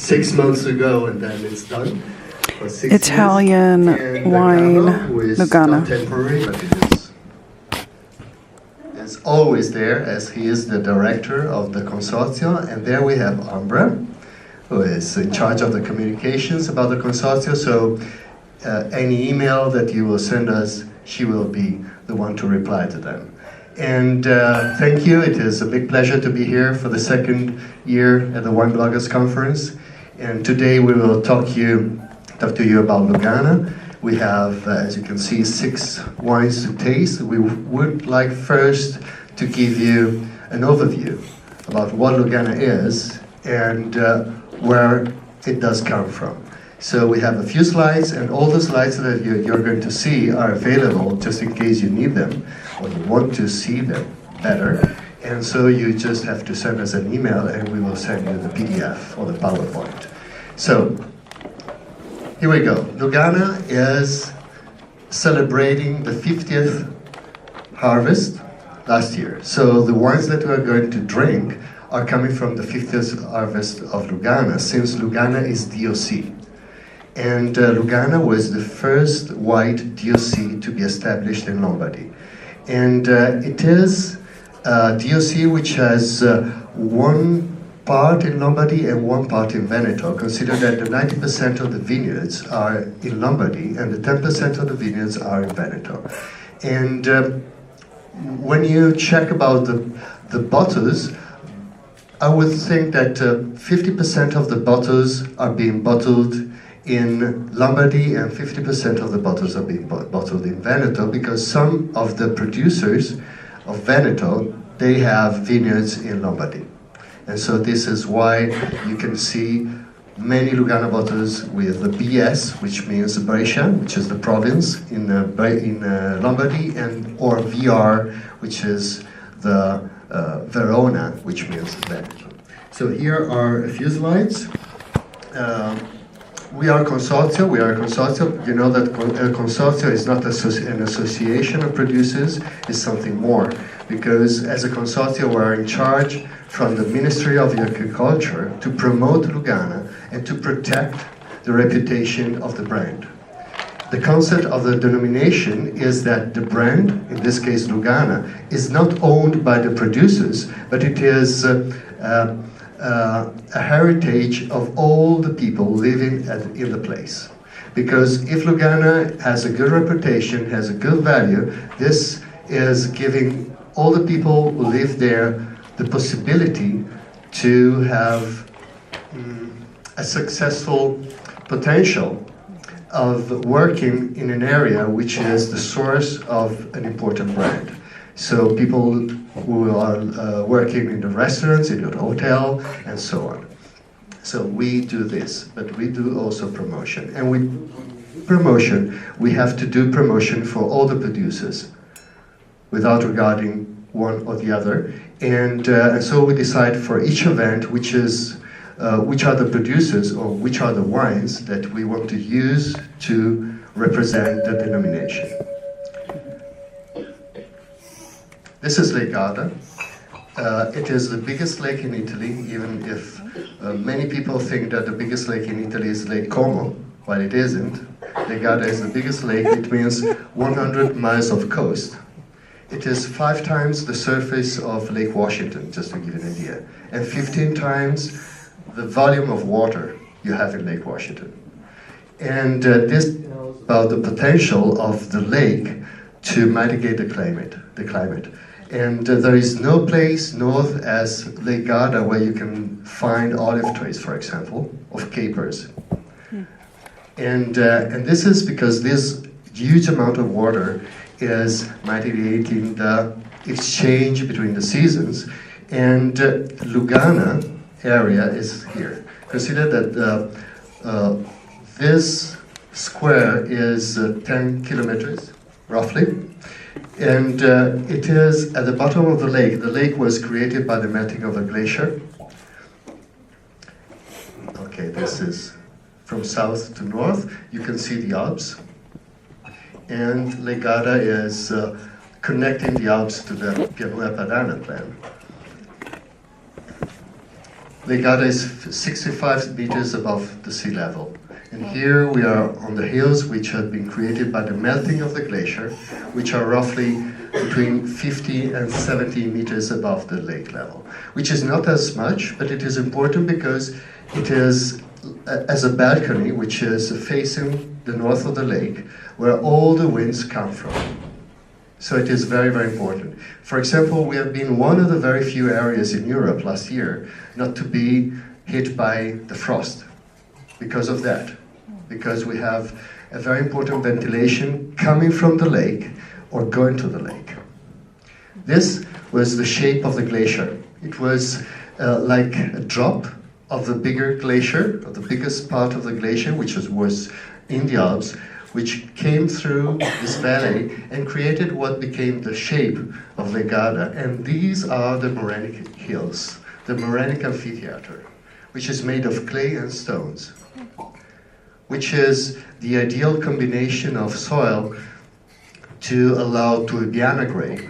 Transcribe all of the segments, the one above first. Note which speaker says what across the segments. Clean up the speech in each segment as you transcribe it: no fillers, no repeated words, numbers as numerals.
Speaker 1: 6 months ago, and then it's done. For 6
Speaker 2: Italian
Speaker 1: years. And
Speaker 2: wine,
Speaker 1: who is
Speaker 2: Lugana.
Speaker 1: not temporary, but it is always there, as he is the director of the consortium. And there we have Ambra, who is in charge of the communications about the consortium. So any email that you will send us, she will be the one to reply to them. And thank you. It is a big pleasure to be here for the second year at the Wine Bloggers Conference. And today we will talk to you about Lugana. We have, as you can see, 6 wines to taste. We would like first to give you an overview about what Lugana is and where it does come from. So we have a few slides, and all the slides that you're going to see are available just in case you need them or you want to see them better. And so you just have to send us an email and we will send you the PDF or the PowerPoint. So here we go. Lugana is celebrating the 50th harvest last year. So the wines that we are going to drink are coming from the 50th harvest of Lugana, since Lugana is DOC. And Lugana was the first white DOC to be established in Lombardy. And it is a DOC which has one part in Lombardy and one part in Veneto. Consider that the 90% of the vineyards are in Lombardy and the 10% of the vineyards are in Veneto. And when you check about the bottles, I would think that 50% of the bottles are being bottled in Lombardy and 50% of the bottles are being bottled in Veneto, because some of the producers of Veneto, they have vineyards in Lombardy. And so this is why you can see many Lugana bottles with the BS, which means Brescia, which is the province in Lombardy, and or VR, which is the Verona, which means Veneto. So here are a few slides. We are a consortium. You know that a consortium is not an association of producers, it's something more. Because as a consortium, we are in charge from the Ministry of Agriculture to promote Lugana and to protect the reputation of the brand. The concept of the denomination is that the brand, in this case Lugana, is not owned by the producers, but it is a heritage of all the people living in the place. Because if Lugana has a good reputation, has a good value, this is giving all the people who live there the possibility to have a successful potential of working in an area which is the source of an important brand. So people who are working in the restaurants, in the hotel, and so on. So we do this, but we do also promotion. And we have to do promotion for all the producers, without regarding one or the other. And so we decide for each event which are the producers or which are the wines that we want to use to represent the denomination. This is Lake Garda. It is the biggest lake in Italy, even if many people think that the biggest lake in Italy is Lake Como, while it isn't. Lake Garda is the biggest lake. It means 100 miles of coast. It is 5 times the surface of Lake Washington, just to give you an idea, and 15 times the volume of water you have in Lake Washington. And this tells about the potential of the lake to mitigate the climate. And there is no place north as Lake Garda where you can find olive trees, for example, of capers. And this is because this huge amount of water is mitigating the exchange between the seasons. And Lugana area is here. Consider that this square is 10 kilometers, roughly. And it is at the bottom of the lake. The lake was created by the melting of a glacier. Okay, this is from south to north. You can see the Alps. And Lake Garda is connecting the Alps to the Pianura Padana plan. Lugana is 65 meters above the sea level. And here we are on the hills which have been created by the melting of the glacier, which are roughly between 50 and 70 meters above the lake level, which is not as much, but it is important because it is as a balcony which is facing the north of the lake, where all the winds come from. So it is very, very important. For example, we have been one of the very few areas in Europe last year not to be hit by the frost because of that. Because we have a very important ventilation coming from the lake or going to the lake. This was the shape of the glacier. It was like a drop of the bigger glacier, of the biggest part of the glacier, which was in the Alps, which came through this valley and created what became the shape of Lugana. And these are the Morenic Hills, the Morenic Amphitheater, which is made of clay and stones, which is the ideal combination of soil to allow Tubiana grape,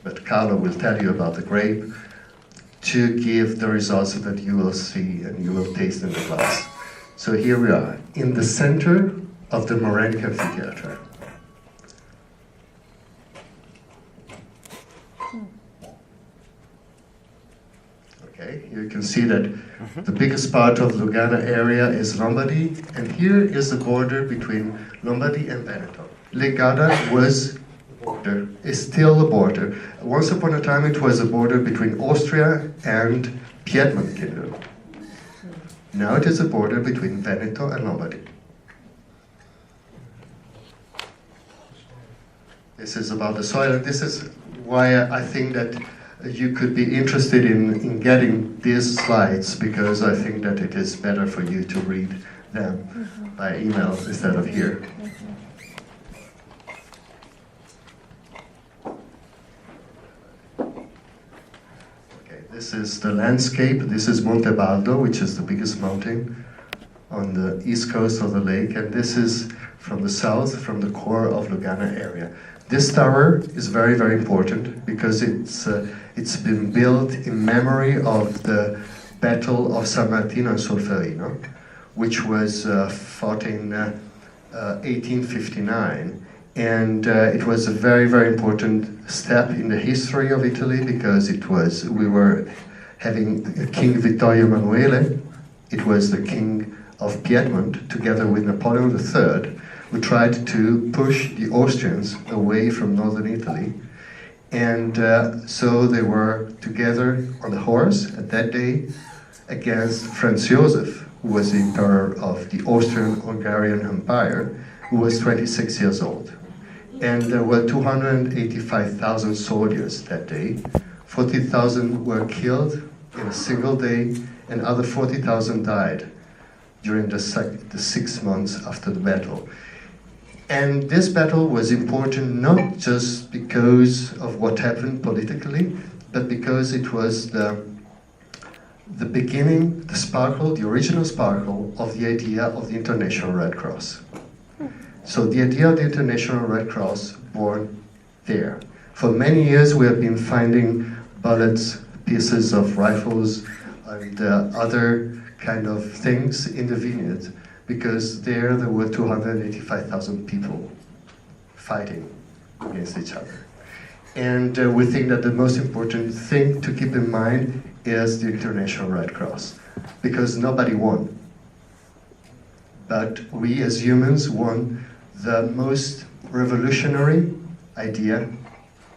Speaker 1: but Carlo will tell you about the grape, to give the results that you will see and you will taste in the glass. So here we are, in the center of the Morenic Amphitheater. Okay, you can see that the biggest part of Lugana area is Lombardy, and here is the border between Lombardy and Veneto. Lugana was a border, is still a border. Once upon a time it was a border between Austria and Piedmont Kingdom. Now it is a border between Veneto and Lombardy. This is about the soil, and this is why I think that you could be interested in getting these slides, because I think that it is better for you to read them by email instead of here. Okay, this is the landscape. This is Monte Baldo, which is the biggest mountain on the east coast of the lake, and this is from the south, from the core of Lugana area. This tower is very, very important because it's been built in memory of the Battle of San Martino and Solferino, which was fought in 1859. And it was a very, very important step in the history of Italy because we were having King Vittorio Emanuele. It was the king of Piedmont, together with Napoleon III, who tried to push the Austrians away from northern Italy. And so they were together on a horse at that day against Franz Joseph, who was the emperor of the Austrian-Hungarian Empire, who was 26 years old. And there were 285,000 soldiers that day. 40,000 were killed in a single day, and other 40,000 died during the 6 months after the battle. And this battle was important not just because of what happened politically, but because it was the beginning, the sparkle, the original sparkle of the idea of the International Red Cross. So the idea of the International Red Cross born there. For many years we have been finding bullets, pieces of rifles, and other kind of things in the vineyard, because there were 285,000 people fighting against each other. And we think that the most important thing to keep in mind is the International Red Cross, because nobody won. But we as humans won the most revolutionary idea,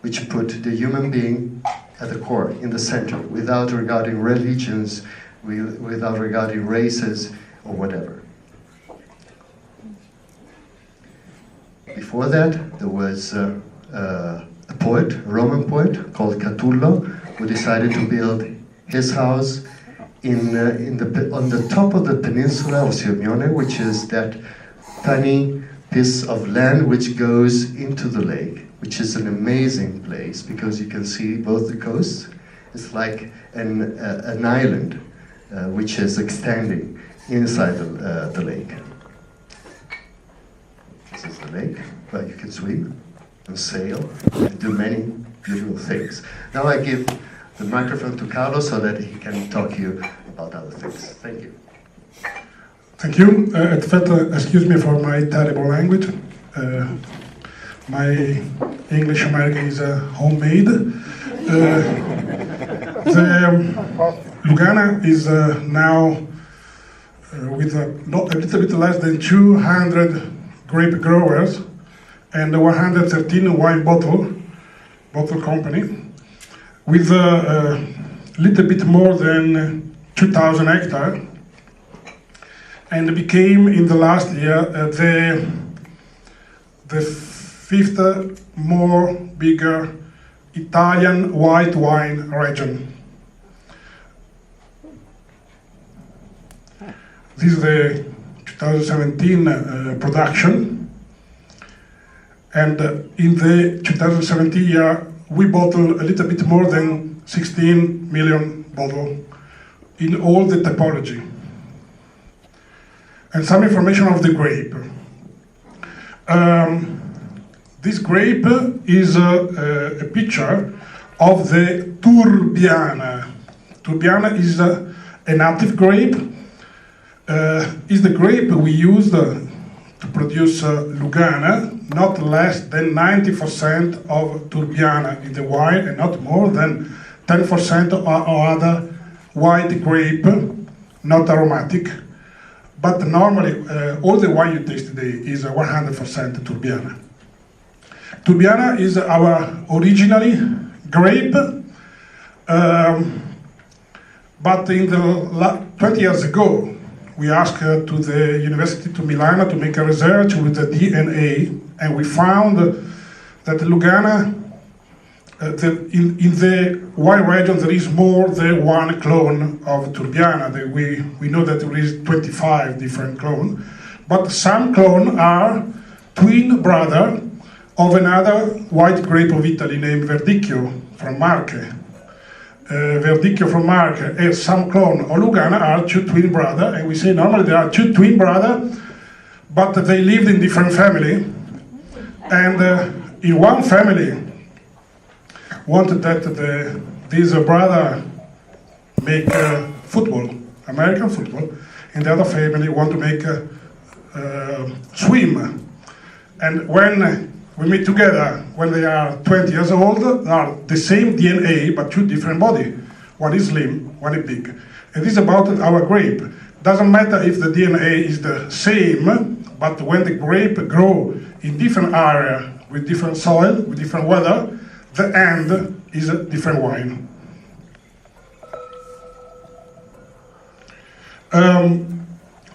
Speaker 1: which put the human being at the core, in the center, without regarding religions, without regarding races or whatever. Before that, there was a poet, a Roman poet called Catullo, who decided to build his house on the top of the peninsula of Sirmione, which is that tiny piece of land which goes into the lake, which is an amazing place because you can see both the coasts. It's like an island which is extending inside the lake. This is the lake where you can swim and sail and do many beautiful things. Now I give the microphone to Carlo so that he can talk to you about other things. Thank you.
Speaker 2: Thank you. Excuse me for my terrible language. My English American is homemade. Lugana is now with a little bit less than 200 grape growers and 113 wine bottle company with a little bit more than 2,000 hectares, and became in the last year the fifth more bigger Italian white wine region. This is the 2017 production, and in the 2017 year we bottled a little bit more than 16 million bottles in all the typology. And some information of the grape. This grape is a picture of the Turbiana. Turbiana is a native grape. Is the grape we used to produce Lugana, not less than 90% of Turbiana in the wine, and not more than 10% of other white grape, not aromatic. But normally, all the wine you taste today is 100% Turbiana. Turbiana is our originally grape, but in the 20 years ago, we asked to the University of Milan to make a research with the DNA, and we found that Lugana, in the wine region, there is more than one clone of Turbiana. We know that there is 25 different clones, but some clones are twin brother of another white grape of Italy named Verdicchio from Marche. Verdicchio from Marche and some clone of Lugana are two twin brothers, and we say normally there are two twin brothers, but they lived in different family, and in one family wanted that this brother make football, American football, and the other family want to make swim. And when we meet together, when they are 20 years old, they are the same DNA, but two different bodies. One is slim, one is big. And this is about our grape. Doesn't matter if the DNA is the same, but when the grape grow in different area, with different soil, with different weather, the end is a different wine.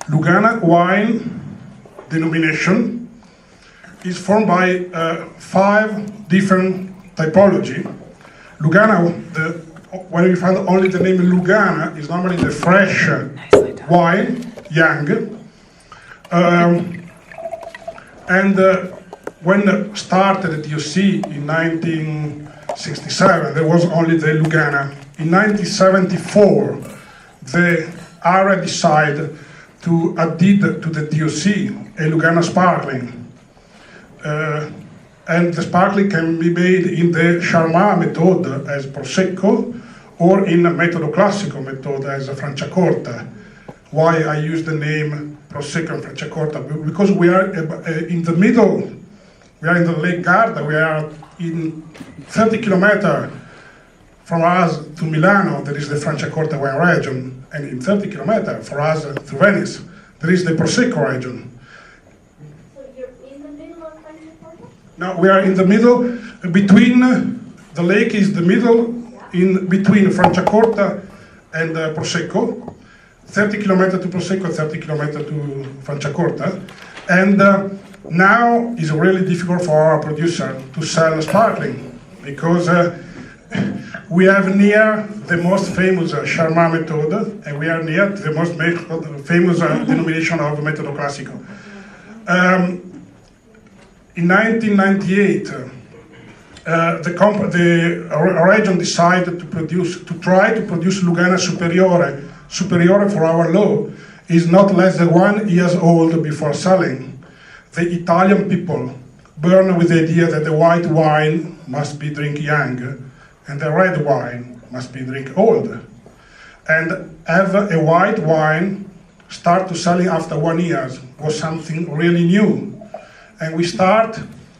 Speaker 2: Lugana wine denomination is formed by 5 different typology. Lugana, when we find only the name Lugana, is normally the fresh wine, young. When started the DOC in 1967, there was only the Lugana. In 1974, the area decided to add to the DOC a Lugana sparkling. And the sparkling can be made in the Charmat method as Prosecco, or in a Metodo Classico method as a Franciacorta. Why I use the name Prosecco and Franciacorta? Because we are in the middle. We are in the Lake Garda. We are in 30 kilometers from us to Milano. There is the Franciacorta wine region, and in 30 kilometers for us to Venice, there is the Prosecco region. Now we are in the middle, between, the lake is the middle, in between Franciacorta and Prosecco, 30 kilometers to Prosecco, 30 kilometers to Franciacorta, and now it's really difficult for our producer to sell sparkling, because we have near the most famous Charmat method, and we are near the most famous denomination of Metodo Classico. In 1998, the region decided to try to produce Lugana Superiore. Superiore, for our law, is not less than 1 year old before selling. The Italian people burn with the idea that the white wine must be drink young, and the red wine must be drink old. and have a white wine start to selling after 1 year was something really new. And we start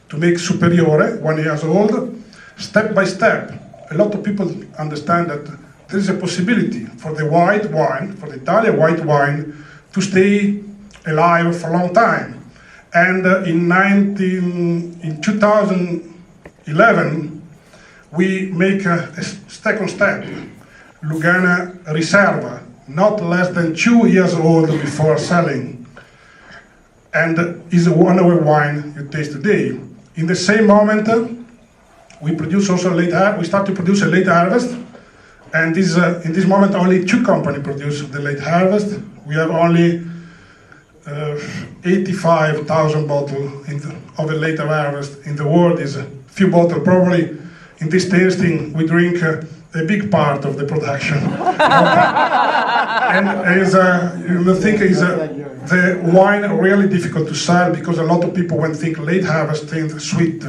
Speaker 2: to make Superiore, 1 year old, step by step. A lot of people understand that there is a possibility for the white wine, for the Italian white wine, to stay alive for a long time. And in 2011, we make a second step, Lugana Riserva, not less than 2 years old before selling, and is one of the wine you taste today. In the same moment, we produce also we start to produce a late harvest, and in this moment only 2 companies produce the late harvest. We have only 85,000 bottles of a late harvest in the world. Is a few bottles probably. In this tasting, we drink a big part of the production. And you think the wine really difficult to sell because a lot of people when think late harvest think sweet,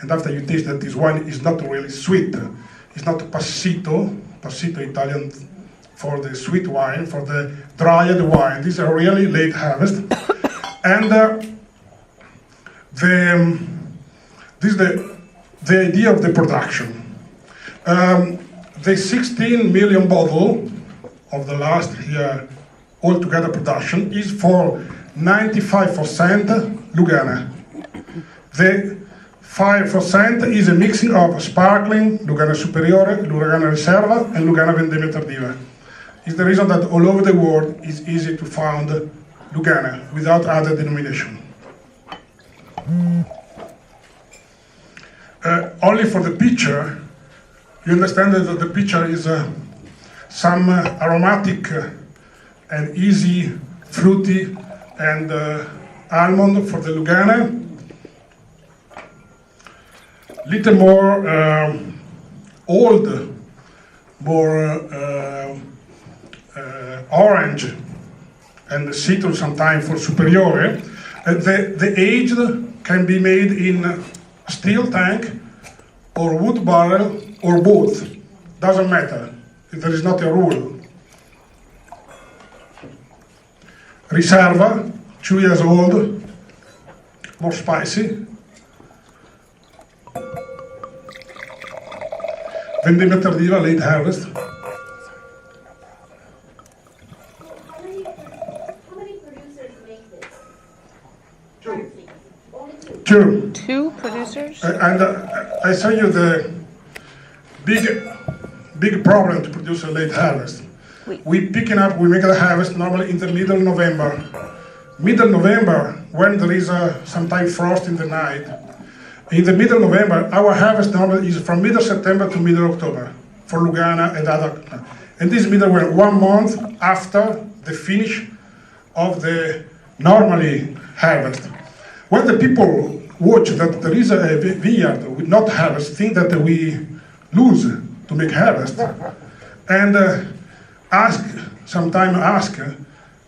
Speaker 2: and after you taste that this wine is not really sweet. It's not passito Italian for the sweet wine, for the dried wine. These are really late harvest, and this is the idea of the production. The 16 million bottle of the last year altogether production is for 95% Lugana. The 5% is a mixing of sparkling, Lugana Superiore, Lugana Riserva, and Lugana Vendemmia Tardiva. It's the reason that all over the world it's easy to find Lugana without other denomination. Only for the picture, you understand that the picture is some aromatic and easy, fruity, and almond for the Lugana. Little more old, more orange, and citrus sometimes for Superiore. The aged can be made in steel tank or wood barrel or both. Doesn't matter. There is not a rule. Riserva, 2 years old, more spicy. Vendemmia Tardiva, late harvest.
Speaker 3: How many producers make this?
Speaker 1: Two.
Speaker 3: Only two.
Speaker 2: Two.
Speaker 4: 2 producers?
Speaker 2: And I show you the big problem to produce a late harvest. We make the harvest normally in the middle of November. Middle November, when there is sometimes frost in the night. In the middle of November, our harvest normally is from middle September to middle October for Lugana and other. And this middle were 1 month after the finish of the normally harvest. When the people watch that there is a vineyard with not harvest, think that we lose to make harvest, and sometimes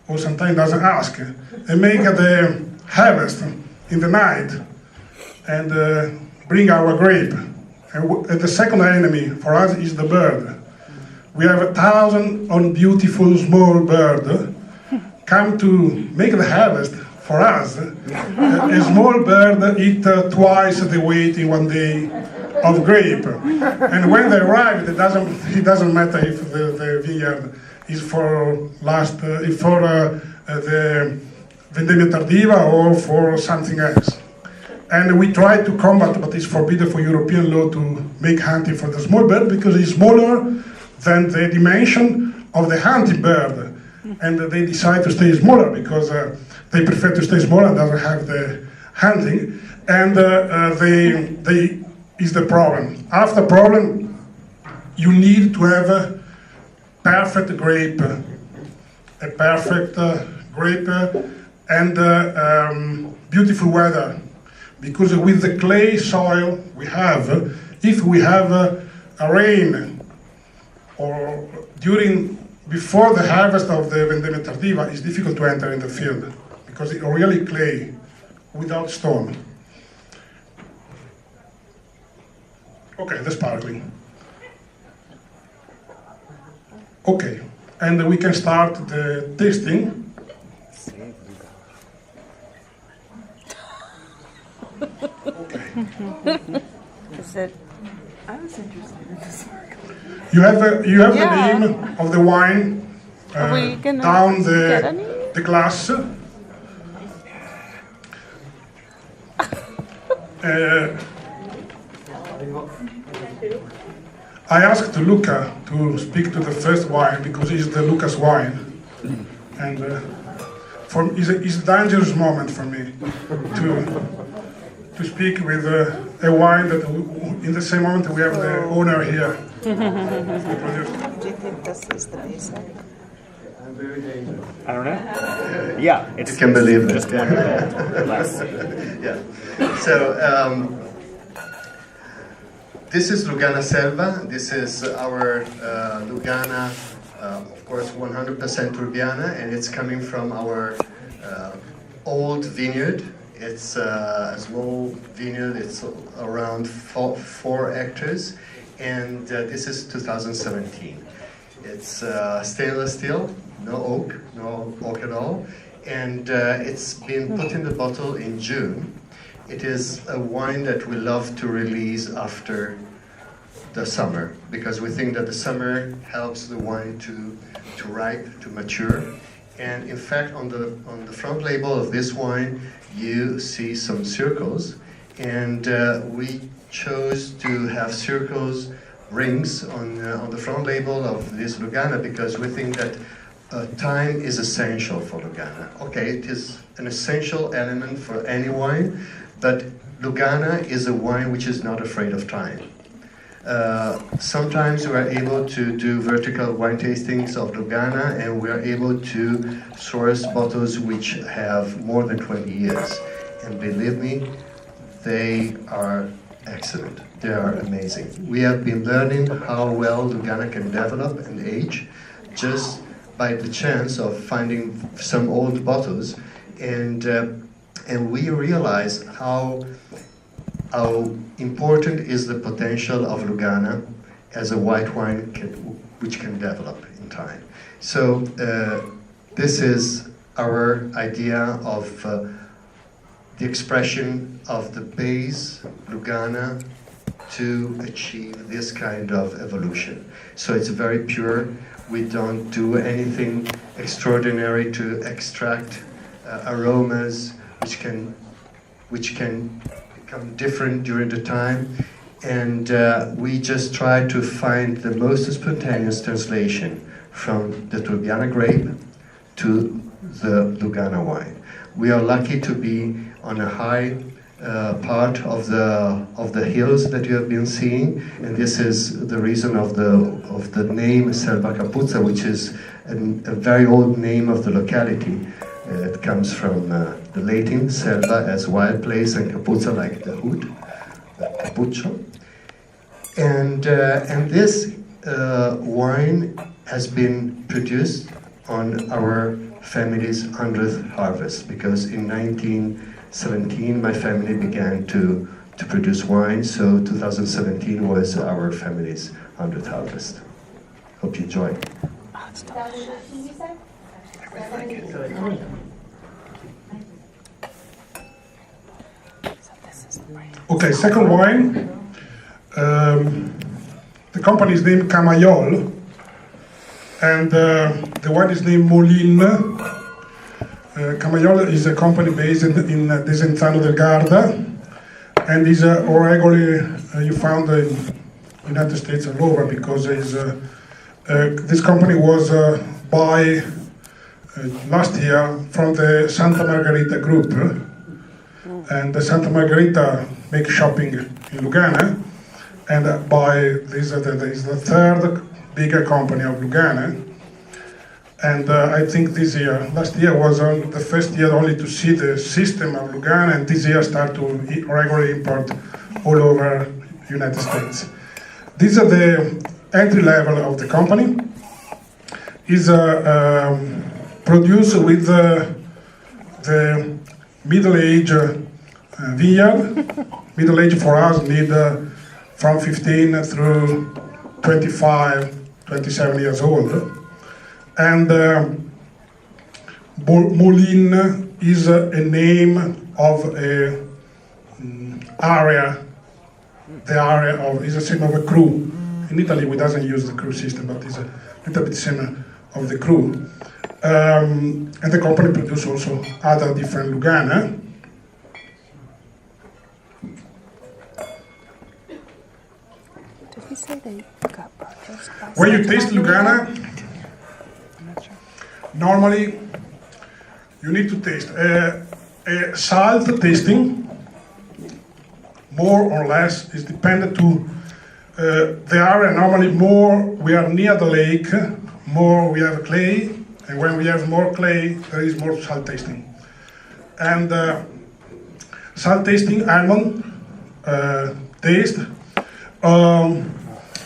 Speaker 2: or sometimes doesn't ask, and make the harvest in the night, and bring our grape. And the second enemy for us is the bird. We have 1,000 on beautiful small bird come to make the harvest for us. A small bird eat twice the weight in 1 day of grape. And when they arrive, it doesn't matter if the vineyard is for the Vendemmia Tardiva or for something else. And we try to combat, but it's forbidden for European law to make hunting for the small bird because it's smaller than the dimension of the hunting bird. And they decide to stay smaller because they prefer to stay smaller and doesn't have the hunting. And they is the problem. After problem, you need to have a perfect grape, and beautiful weather. Because with the clay soil we have, if we have a rain or before the harvest of the Vendemmia Tardiva, it's difficult to enter in the field because it's really clay without stone. Okay, the sparkling. Okay, and we can start the tasting.
Speaker 4: Is it? I was interested in this.
Speaker 2: You have
Speaker 4: Yeah.
Speaker 2: the name of the wine
Speaker 4: Are we gonna
Speaker 2: down
Speaker 4: get any?
Speaker 2: the glass. I asked Luca to speak to the first wine because it's the Luca's wine, and it's a dangerous moment for me to speak with a wine that in the same moment we have the owner here.
Speaker 4: Do you think this is the basic?
Speaker 5: I don't know. Yeah, it's
Speaker 1: You can believe it.
Speaker 5: just 1 year old, less.
Speaker 1: Yeah. So this is Lugana Selva. This is our Lugana, of course, 100% Urbiana, and it's coming from our old vineyard. It's a small vineyard. It's around 4 hectares, and this is 2017. It's stainless steel, no oak at all, and it's been put in the bottle in June. It is a wine that we love to release after the summer, because we think that the summer helps the wine to ripe, to mature. And in fact, on the front label of this wine, you see some circles, and we chose to have circles, rings on the front label of this Lugana because we think that time is essential for Lugana. Okay, it is an essential element for any wine, but Lugana is a wine which is not afraid of time. Sometimes we are able to do vertical wine tastings of Lugana, and we are able to source bottles which have more than 20 years. And believe me, they are excellent. They are amazing. We have been learning how well Lugana can develop and age just by the chance of finding some old bottles, and we realize how important is the potential of Lugana as a white wine which can develop in time. So this is our idea of the expression of the base Lugana to achieve this kind of evolution. So it's very pure. We don't do anything extraordinary to extract aromas which can become different during the time, and we just try to find the most spontaneous translation from the Turbiana grape to the Lugana wine. We are lucky to be on a high part of the hills that you have been seeing, and this is the reason of the name Selva Capuzza, which is a very old name of the locality. It comes from the Latin selva as wild place, and capuzza like the hood, the cappuccio. And this wine has been produced on our family's 100th harvest, because in 1917 my family began to produce wine, so 2017 was our family's 100th harvest. Hope you enjoy.
Speaker 3: 2013, you said?
Speaker 2: Okay, second wine. The company is named Camayol, and the wine is named Moline. Camayol is a company based in Desenzano del Garda, and is regularly you found in the United States all over, because this company was bought last year from the Santa Margherita group, and the Santa Margherita make shopping in Lugana, and this is the third bigger company of Lugana. And I think last year was the first year only to see the system of Lugana, and this year start to regularly import all over United States. These are the entry level of the company. Is produced with the middle age vineyard. Middle age for us need from 15 through 25, 27 years old. And Moline is a name of a area. The area of is a name of a crew. In Italy, we doesn't use the crew system, but it's a little bit similar of the crew. And the company produce also other different Lugana.
Speaker 4: Did he say they got purchased by
Speaker 2: When you
Speaker 4: someone?
Speaker 2: taste Lugana,
Speaker 4: I'm not sure.
Speaker 2: normally you need to taste a salt tasting, more or less, is dependent to the area. Normally more we are near the lake, more we have clay, and when we have more clay, there is more salt tasting. And salt tasting almond taste.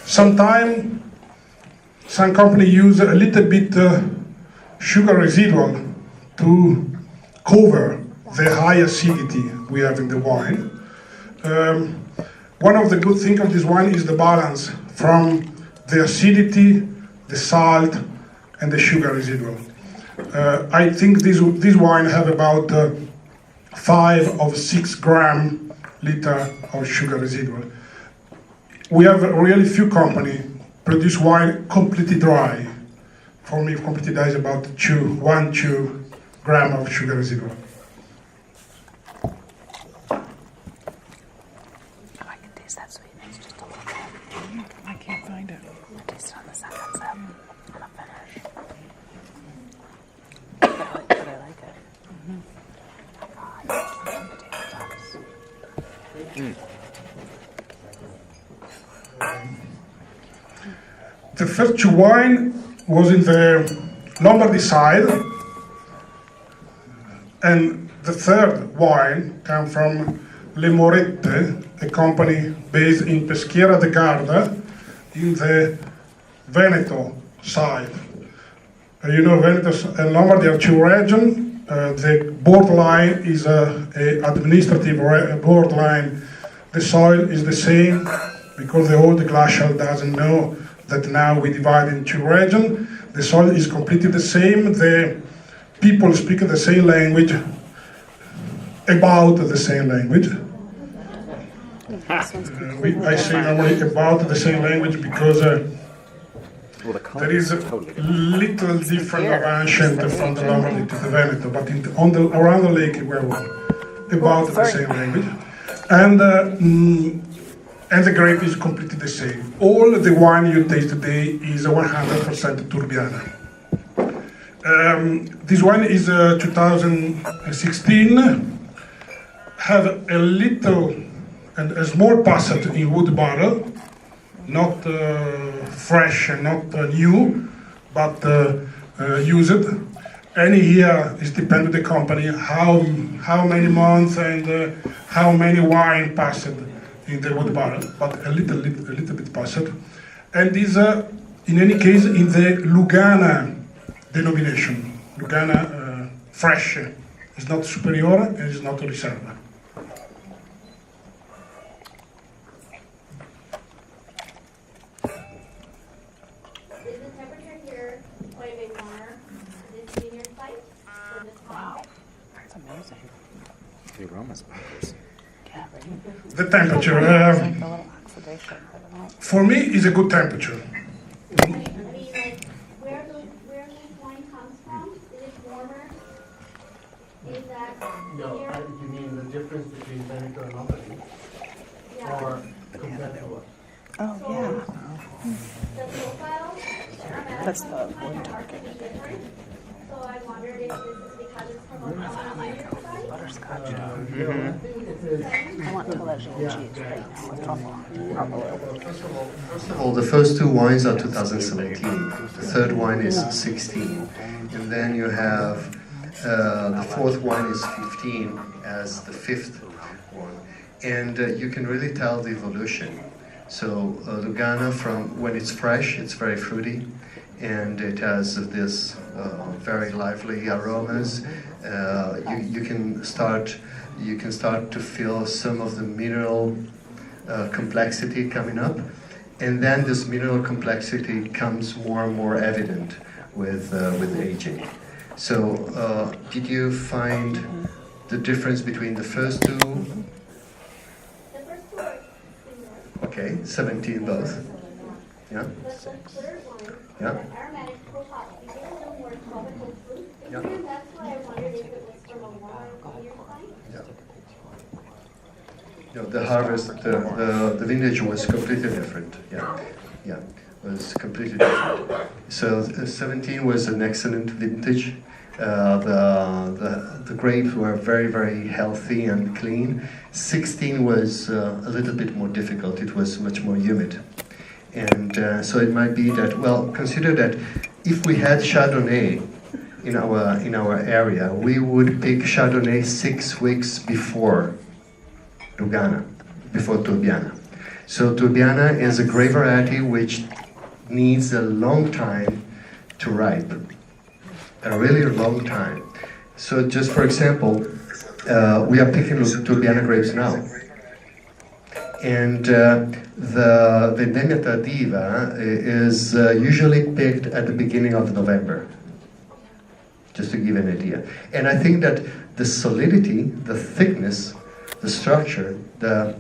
Speaker 2: Sometimes some company use a little bit sugar residual to cover the high acidity we have in the wine. One of the good things of this wine is the balance from the acidity, the salt, and the sugar residual. I think this wine have about 5 or 6 gram liter of sugar residual. We have really few companies produce wine completely dry. For me, completely dry is about 1-2 gram of sugar residual.
Speaker 4: I can taste that sweetness just a little bit.
Speaker 6: I can't find it.
Speaker 4: I taste it on the second sip. On the finish. But I like it. God, potato chips.
Speaker 2: The first 2 wine was in the Lombardy side, and the third wine came from Le Morette, a company based in Peschiera de Garda, in the Veneto side. You know, Veneto and Lombardy are 2 regions. The borderline is a administrative borderline. The soil is the same because the old glacial doesn't know that now we divide in 2 regions. The soil is completely the same. The people speak the same language, about the same language. I say normally about the same language because there is a little different of ancient from the Lombardy to the Veneto, but around the lake we're about the same language. And the grape is completely the same. All the wine you taste today is 100% Turbiana. This wine is 2016. Have a little and a small passage in wood barrel, not fresh and not new, but used. Any year is dependent on the company how many months and how many wine passed in the wood barrel, but a little bit passed. And this, in any case, in the Lugana denomination. Lugana fresh is not superior and is not riserva.
Speaker 3: Is the temperature here quite a bit warmer than in your site?
Speaker 4: Wow, that's amazing.
Speaker 5: The aroma's bonkers.
Speaker 4: Yeah, right?
Speaker 2: The temperature,
Speaker 4: It's like a little oxidation. I don't know.
Speaker 2: for me, is a good temperature.
Speaker 3: I mean, like, where the wine comes from? Is it warmer? Is that
Speaker 1: No,
Speaker 3: here?
Speaker 1: you mean the difference between Veneto and Lombardy,
Speaker 3: Yeah.
Speaker 1: or compared to what?
Speaker 4: Oh, yeah.
Speaker 3: The profile?
Speaker 4: That's the
Speaker 3: might
Speaker 4: wood
Speaker 3: be
Speaker 4: target.
Speaker 3: different. So I wondered if this is because it's from a site?
Speaker 4: Butterscotch.
Speaker 1: I think it is.
Speaker 4: I want Taleggio cheese right now with truffle.
Speaker 1: First of all, the first 2 wines are 2017. The third wine is 16. And then you have the fourth wine is 15 as the fifth one. And you can really tell the evolution. So Lugana, from when it's fresh, it's very fruity. And it has this very lively aromas. You can start to feel some of the mineral complexity coming up, and then this mineral complexity comes more and more evident with aging. So, did you find the difference between the first two?
Speaker 3: The first two are similar,
Speaker 1: Okay, 17 both. Yeah.
Speaker 3: but the third one,
Speaker 1: Yeah.
Speaker 3: the aromatic co-hop, you get a little more tropical fruit in
Speaker 1: Yeah.
Speaker 3: there, and that's why I wondered if it was from a warmer year time.
Speaker 1: Yeah. No, the harvest, the vintage was completely different. Yeah, yeah, was completely different. So 17 was an excellent vintage. The grapes were very, very healthy and clean. 16 was a little bit more difficult. It was much more humid. And so it might be that, well, consider that if we had Chardonnay in our area, we would pick Chardonnay 6 weeks before Lugana, before Turbiana. So Turbiana is a grape variety which needs a long time to ripe, a really long time. So just for example, we are picking Turbiana grapes now. And the Vendemmia Tardiva is usually picked at the beginning of November, just to give an idea. And I think that the solidity, the thickness, the structure, the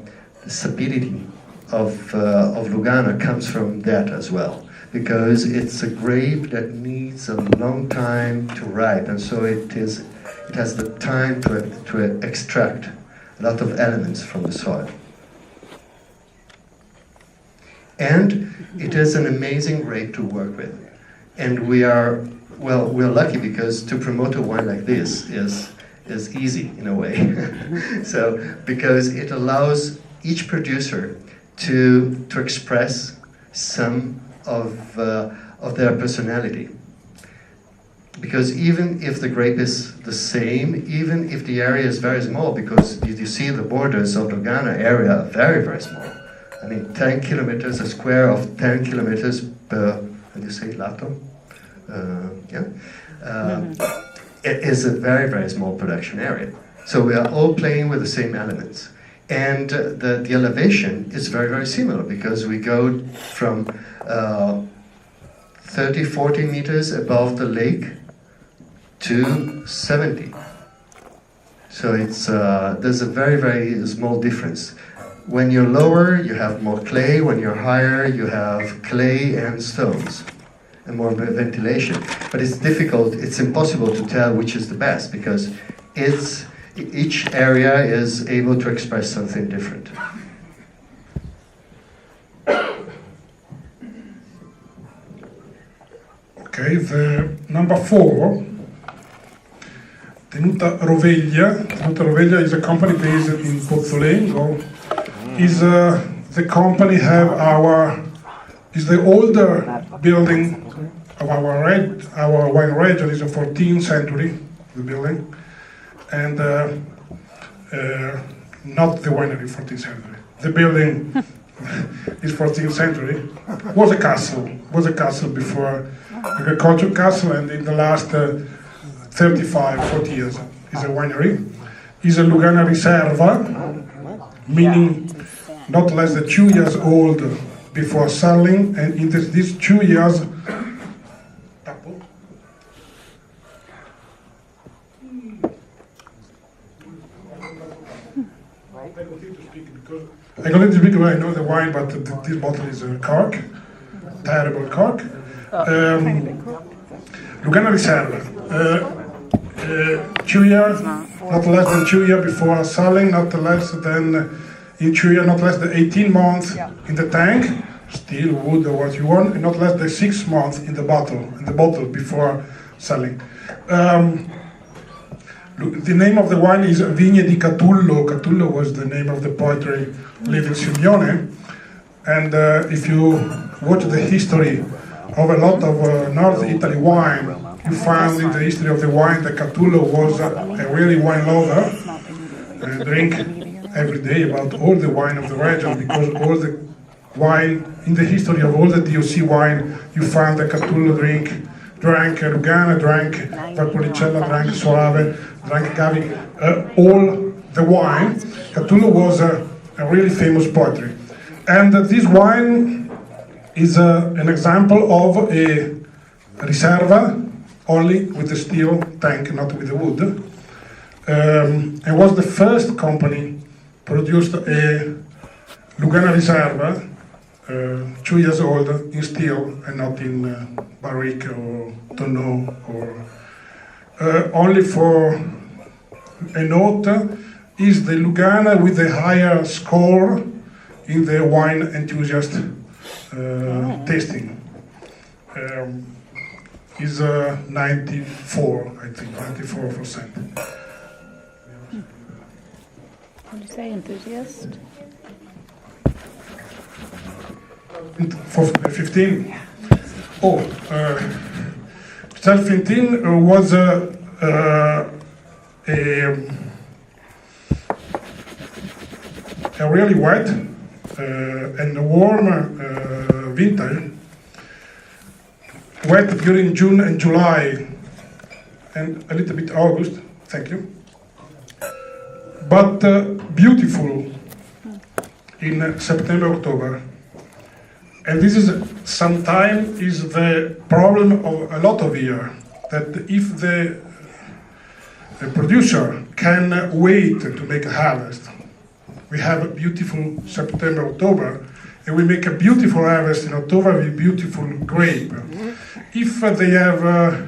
Speaker 1: sapidity of Lugana comes from that as well, because it's a grape that needs a long time to ripe, and so it has the time to extract a lot of elements from the soil. And it is an amazing grape to work with. And we're lucky because to promote a wine like this is easy in a way. So, because it allows each producer to express some of their personality. Because even if the grape is the same, even if the area is very small, because you see the borders of Lugana area are very, very small. I mean, 10 kilometers, a square of 10 kilometers per, how do you say, lato? It is a very, very small production area. So we are all playing with the same elements. And the elevation is very, very similar, because we go from 30, 40 meters above the lake to 70. So it's there's a very, very small difference. When you're lower, you have more clay. When you're higher, you have clay and stones and more ventilation. But it's difficult, it's impossible to tell which is the best, because each area is able to express something different.
Speaker 2: Okay, the number 4, Tenuta Roveglia. Tenuta Roveglia is a company based in Pozzolengo. Is the company is the older building of our wine region. Is a 14th century, the building, and not the winery 14th century. The building is 14th century. Was a castle before, agricultural castle, and in the last 35, 40 years is a winery. Is a Lugana Riserva, meaning not less than 2 years old before selling, and in these 2 years, I continue to speak because I know the wine, but this bottle is a cork, terrible cork. Lugana Riserva, 2 years, not less than 2 years before selling, not less than in 2 years, not less than 18 months in the tank, still wood or what you want, and not less than 6 months in the bottle before selling. The name of the wine is Vigne di Catullo. Catullo was the name of the poetry living Simeone. And if you watch the history of a lot of North Italy wine, you found in the history of the wine that Catullo was a really wine lover, drink every day about all the wine of the region, because all the wine, in the history of all the DOC wine, you found that Catullo drank Lugana, drank Valpolicella, drank Soave, drank Gavi, all the wine. Catullo was a really famous poetry. And this wine is an example of a Riserva, only with the steel tank, not with the wood. And was the first company produced a Lugana Riserva, 2 years old, in steel and not in barrique or tonneau. Or only for a note, is the Lugana with the higher score in the wine enthusiast tasting. Is 94, I think, 94%.
Speaker 6: What did you say, enthusiast?
Speaker 2: For 15. Oh, 15 was a really wet and warm winter. Wet during June and July, and a little bit August. Thank you. But beautiful in September, October. And this is sometimes is the problem of a lot of year, that if the producer can wait to make a harvest, we have a beautiful September, October, and we make a beautiful harvest in October with beautiful grape. If they have a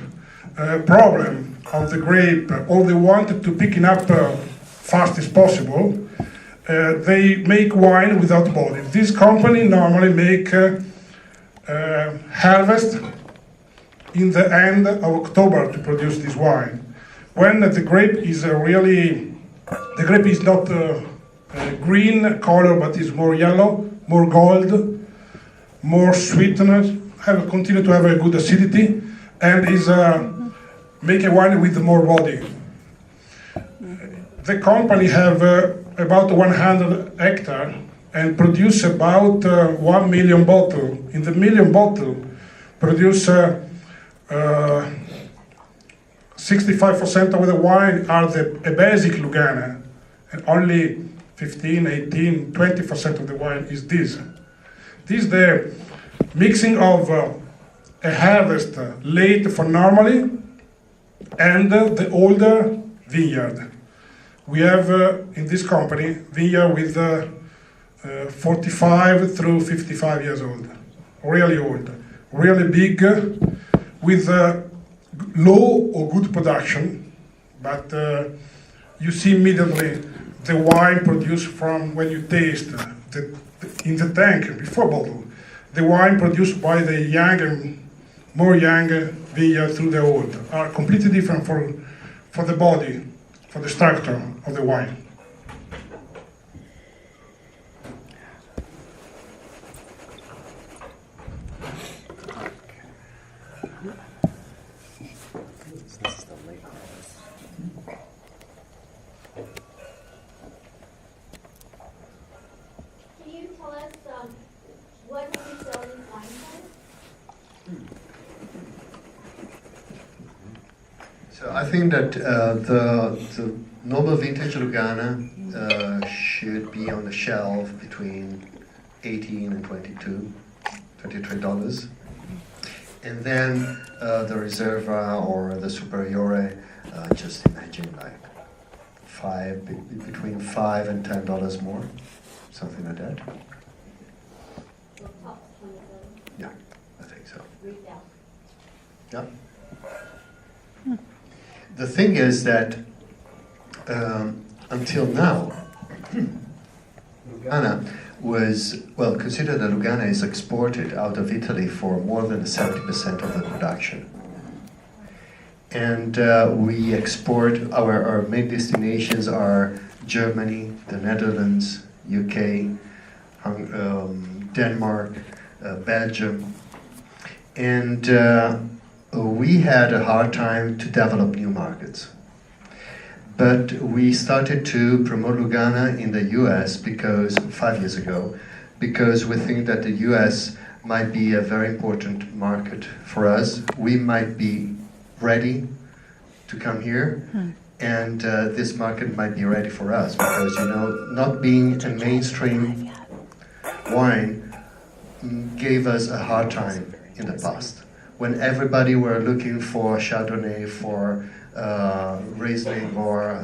Speaker 2: problem of the grape, or they want to pick it up fast as possible, they make wine without body. This company normally make harvest in the end of October to produce this wine. When the grape is the grape is not green color, but is more yellow, more gold, more sweetness, continue to have a good acidity, and is make a wine with more body. The company have about 100 hectares and produce about 1 million bottles. In the million bottle, produce 65% of the wine are a basic Lugana, and only 15, 18, 20% of the wine is this. This is the mixing of a harvest late for normally and the older vineyard. We have in this company vineyard with 45 through 55 years old, really old, really big, with low or good production, but you see immediately the wine produced from when you taste in the tank before bottle. The wine produced by the young and more young vineyard through the old are completely different for the body, for the structure of the wine.
Speaker 5: This is the late harvest.
Speaker 3: Can you tell us what do you sell these wines for?
Speaker 1: So I think that the normal vintage Lugana should be on the shelf between $18 and $23. And then the Riserva or the Superiore, just imagine like between $5 and $10 more, something like that.
Speaker 3: The top 27
Speaker 1: Yeah, I think so.
Speaker 3: retail.
Speaker 1: Yeah. The thing is that until now, Lugana was, well, consider that Lugana is exported out of Italy for more than 70% of the production. And we export, our main destinations are Germany, the Netherlands, UK, Denmark, Belgium. And we had a hard time to develop new markets. But we started to promote Lugana in the US because 5 years ago, because we think that the US might be a very important market for us. We might be ready to come here, and this market might be ready for us because, you know, not being a mainstream wine gave us a hard time in the past. when everybody were looking for Chardonnay, for Riesling or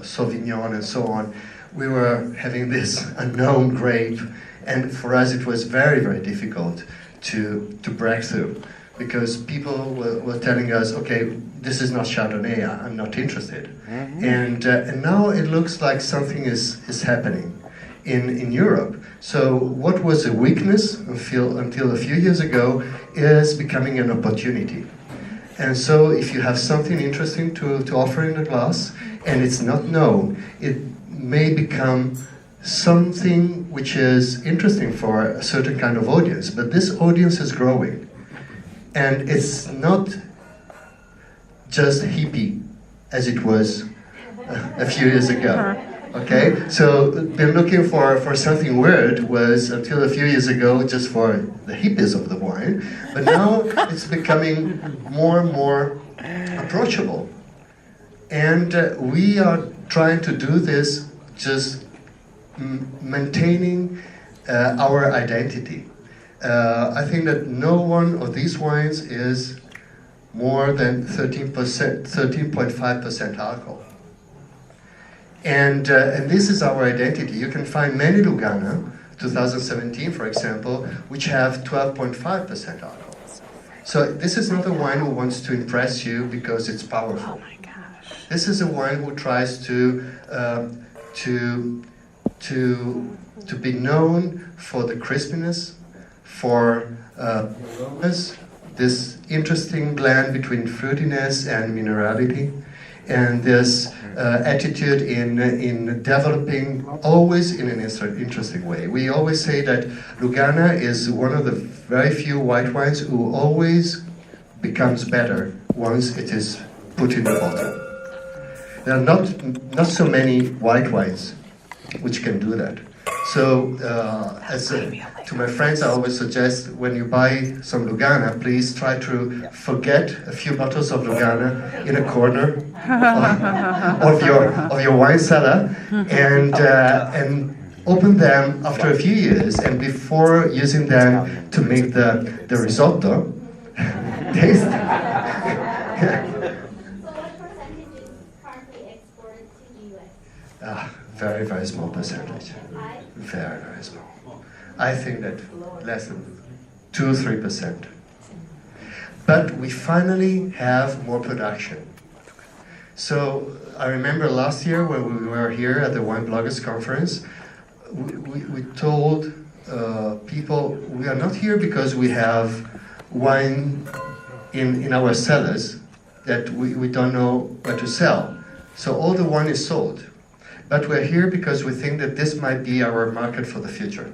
Speaker 1: Sauvignon and so on, we were having this unknown grape, and for us it was very, very difficult to break through, because people were telling us, okay, this is not Chardonnay, I'm not interested. And now it looks like something is happening in Europe. So what was a weakness until a few years ago is becoming an opportunity. And so if you have something interesting to offer in the glass, and it's not known, it may become something which is interesting for a certain kind of audience. But this audience is growing. And it's not just hippie as it was a few years ago. Okay, so been looking for something weird was until a few years ago just for the hippies of the wine, but now it's becoming more and more approachable. And we are trying to do this just maintaining our identity. I think that no one of these wines is more than 13.5% alcohol. And this is our identity. You can find many Lugana, 2017 for example, which have 12.5% alcohol. So this is not a wine who wants to impress you because it's powerful.
Speaker 6: Oh my gosh.
Speaker 1: This is a wine who tries to be known for the crispiness, for this interesting blend between fruitiness and minerality, and this attitude in developing always in an interesting way. We always say that Lugana is one of the very few white wines who always becomes better once it is put in the bottle. There are not so many white wines which can do that. So, to my friends, I always suggest when you buy some Lugana, please try to forget a few bottles of Lugana in a corner of your wine cellar, and open them after a few years, and before using them to make the risotto, taste.
Speaker 3: So what percentage is currently exported to the U.S.?
Speaker 1: Very, very small percentage. Very, very small. I think that less than 2-3%. But we finally have more production. So I remember last year when we were here at the Wine Bloggers Conference, we told people we are not here because we have wine in our cellars that we don't know where to sell. So all the wine is sold. But we're here because we think that this might be our market for the future.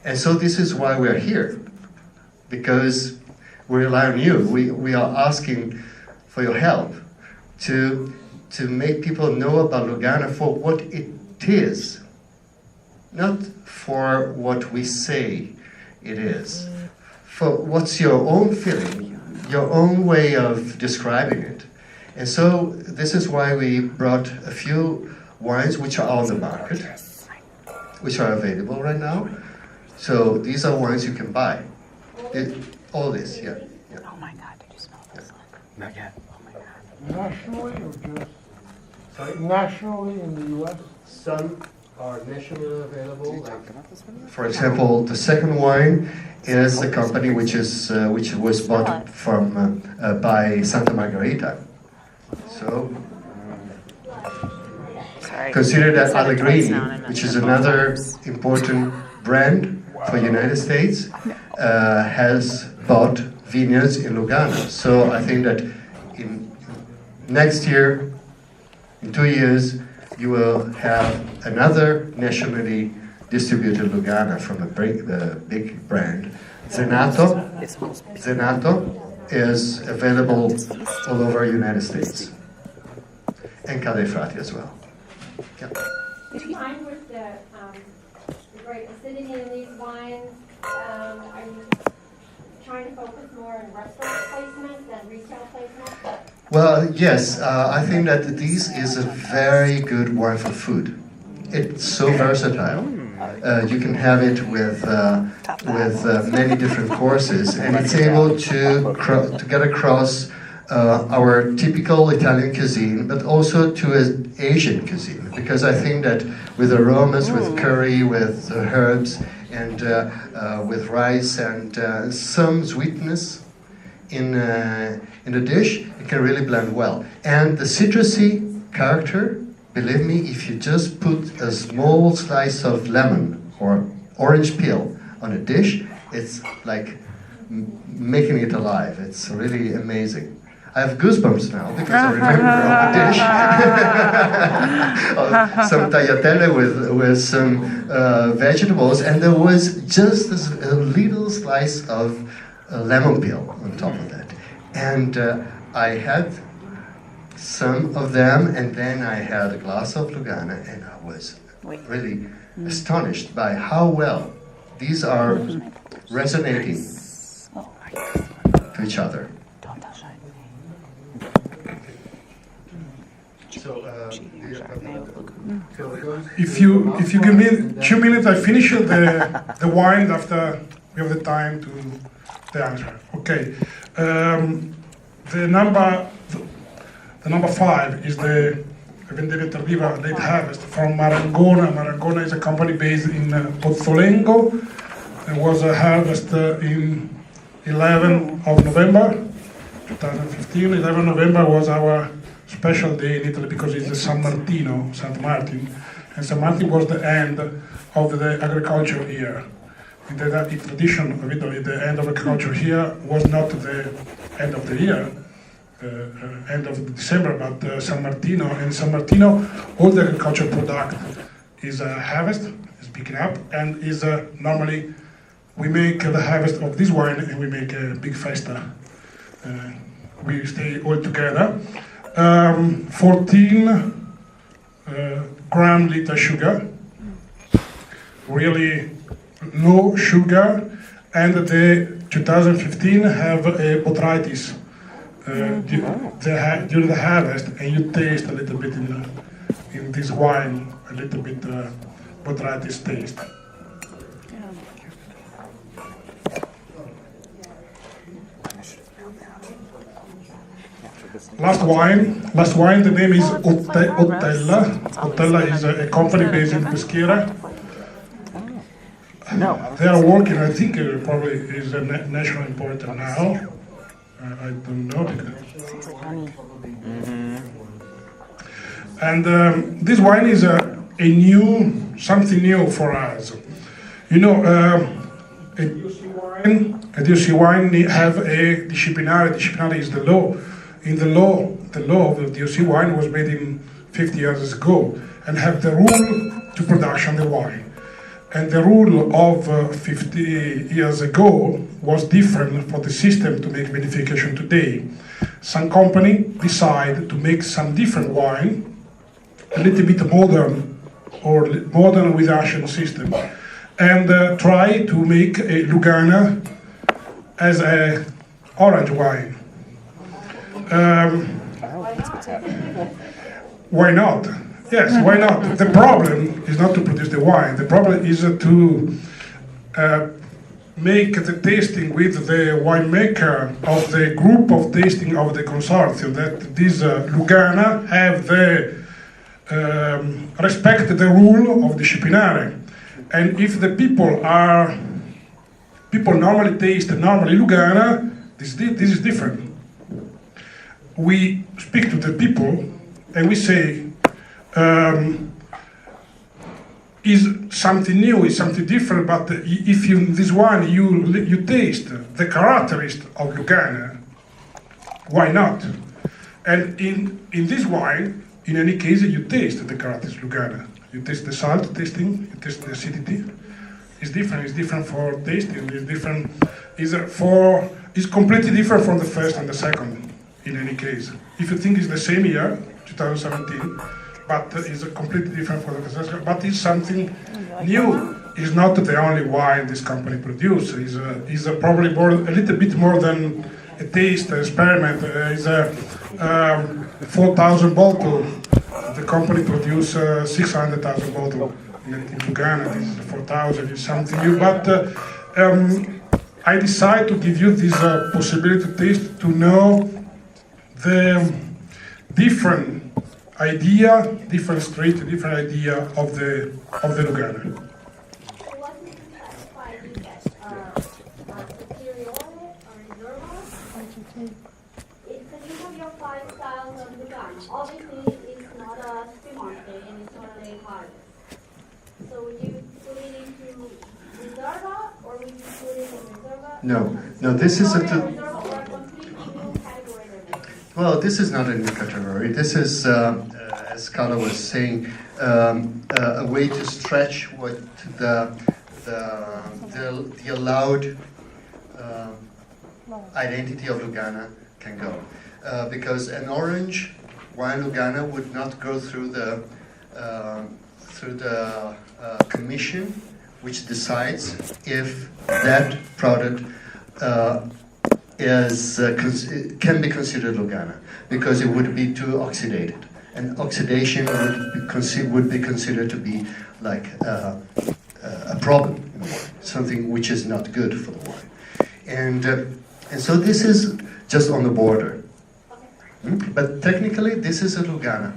Speaker 1: And so this is why we're here, because we rely on you. We are asking for your help to make people know about Lugana for what it is, not for what we say it is, for what's your own feeling, your own way of describing it. And so this is why we brought a few wines which are on the market, which are available right now. So these are wines you can buy. All this, yeah.
Speaker 6: Oh my God, did you smell this one?
Speaker 5: Not yet.
Speaker 6: Oh my God.
Speaker 7: Nationally or just
Speaker 1: Sorry?
Speaker 7: nationally in the U.S.?
Speaker 1: Some are nationally available.
Speaker 5: Talked about this one?
Speaker 1: For example, the second wine is a company which was bought from by Santa Margherita. So
Speaker 6: Sorry.
Speaker 1: consider that
Speaker 6: It's had a twice now, and
Speaker 1: Allegrini,
Speaker 6: I'm
Speaker 1: which
Speaker 6: not
Speaker 1: is
Speaker 6: even
Speaker 1: another
Speaker 6: both times.
Speaker 1: important brand for United States, has bought vineyards in Lugana. So I think that in next year, in 2 years, you will have another nationally distributed Lugana from a big brand. Zenato.
Speaker 6: It's almost
Speaker 1: Zenato is available all over United States. And Califrati as well. Yeah.
Speaker 3: Do you find with the great acidity in these wines, are you trying to focus more on restaurant placement than retail placement?
Speaker 1: Well, yes, I think that this is a very good wine for food. It's so versatile. You can have it with many different courses, and it's able to get across our typical Italian cuisine, but also to Asian cuisine, because I think that with aromas, with curry, with herbs, and with rice and some sweetness in the dish, it can really blend well. And the citrusy character, believe me, if you just put a small slice of lemon or orange peel on a dish, it's like making it alive. It's really amazing. I have goosebumps now because I remember of the dish. Some tagliatelle with some vegetables, and there was just a little slice of lemon peel on top of that. And I had some of them, and then I had a glass of Lugana, and I was really astonished by how well these are resonating to each other. So,
Speaker 2: If you give me 2 minutes, I finish the wine after we have the time to the answer. Okay. The number 5 is the Vendemmia Tardiva late harvest from Marangona. Marangona is a company based in Pozzolengo. It was a harvest in 11 of November 2015. 11 November was our special day in Italy because it's the San Martino, St. Martin. And St. Martin was the end of the agricultural year. In the tradition of Italy, the end of agriculture here was not the end of the year, end of December, but San Martino. And San Martino, all the agricultural product is a harvest, is picking up, and is normally we make the harvest of this wine and we make a big festa. We stay all together. 14 gram liter sugar, really low sugar, and the 2015 have a botrytis during the harvest, and you taste a little bit in this wine, a little bit botrytis taste. Last wine, the name is Ottella. Ottella is a company based in Peschiera. They are working, I think it probably is a national importer now. I don't know. And this wine is something new for us. You know, a DOC wine have a disciplinare. Disciplinare is the law. In the law of the DOC wine was made in 50 years ago and have the rule to production the wine. And the rule of 50 years ago was different for the system to make vinification today. Some company decide to make some different wine, a little bit modern, or modern with Russian system, and try to make a Lugana as a orange wine. Why not? Yes, why not? The problem is not to produce the wine. The problem is to make the tasting with the winemaker of the group of tasting of the consortium, that this Lugana have the respect the rule of the disciplinare. And if the people normally taste Lugana, this is different. We speak to the people and we say, is something new, is something different, but if in this wine you taste the characteristics of Lugana, why not? And in this wine, in any case, you taste the characteristics of Lugana. You taste the salt tasting, you taste the acidity. It's different for tasting, it's completely different from the first and the second. In any case, if you think it's the same year, 2017, but it's completely different for the second, but it's something new. It's not the only wine this company produces. It's probably a little bit more than a taste experiment. It's 4,000 bottles. The company produces 600,000 bottles in Lugana. This is 4,000 is something new. But I decided to give you this possibility to taste, to know the different street, different idea of the Lugana.
Speaker 3: It wasn't classified as superior or reserva. Because you have your 5 styles of Lugana. Obviously, it's not a Spumante and it's not a late harvest. So would you put it into reserva or would you put it in reserva?
Speaker 1: No, this is
Speaker 3: Reserva or a completely new category of it?
Speaker 1: well, this is not a new category. This is, as Carla was saying, a way to stretch what the allowed identity of Lugana can go. Because an orange wine Lugana would not go through the commission, which decides if that product can be considered Lugana, because it would be too oxidated, and oxidation would be considered to be like a problem in the wine, something which is not good for the wine, and so this is just on the border. But technically, this is a Lugana,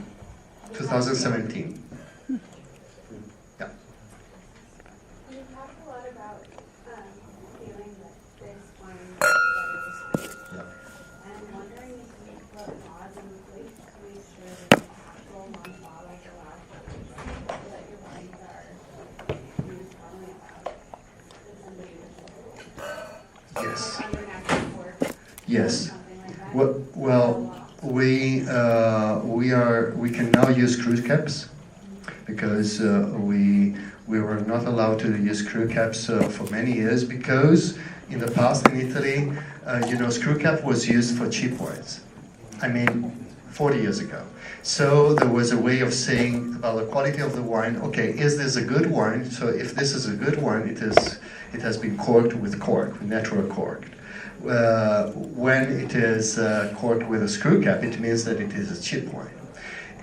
Speaker 1: 2017. Yeah.
Speaker 3: You talked a lot about feeling that this wine is
Speaker 1: Yeah.
Speaker 3: and I'm wondering if you put laws in place to make sure that the actual non-bottles allow so that your wines are used strongly allowed if somebody wishes.
Speaker 1: Yes.
Speaker 3: Under natural cork or
Speaker 1: Yes.
Speaker 3: something like that.
Speaker 1: Well, we can now use screw caps because we were not allowed to use screw caps for many years, because in the past in Italy, screw cap was used for cheap wines. I mean, 40 years ago. So there was a way of saying about the quality of the wine. Okay, is this a good wine? So if this is a good wine, it has been corked with cork, with natural cork. When it is corked with a screw cap, it means that it is a cheap wine.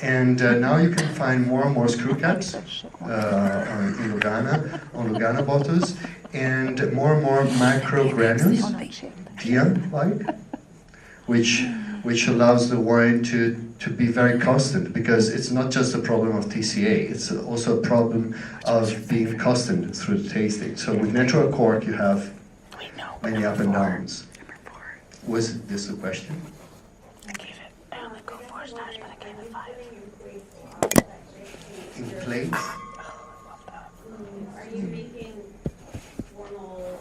Speaker 1: And now you can find more and more screw caps in Lugana, on Lugana bottles, and more micro granules, like, which allows the wine to be very constant, because it's not just a problem of TCA, it's also a problem of being constant through the tasting. So with natural cork, you have many up and downs. Was this the question?
Speaker 6: I gave it, I only go 4 stars, but I gave it 5.
Speaker 1: In plates?
Speaker 3: Are you making formal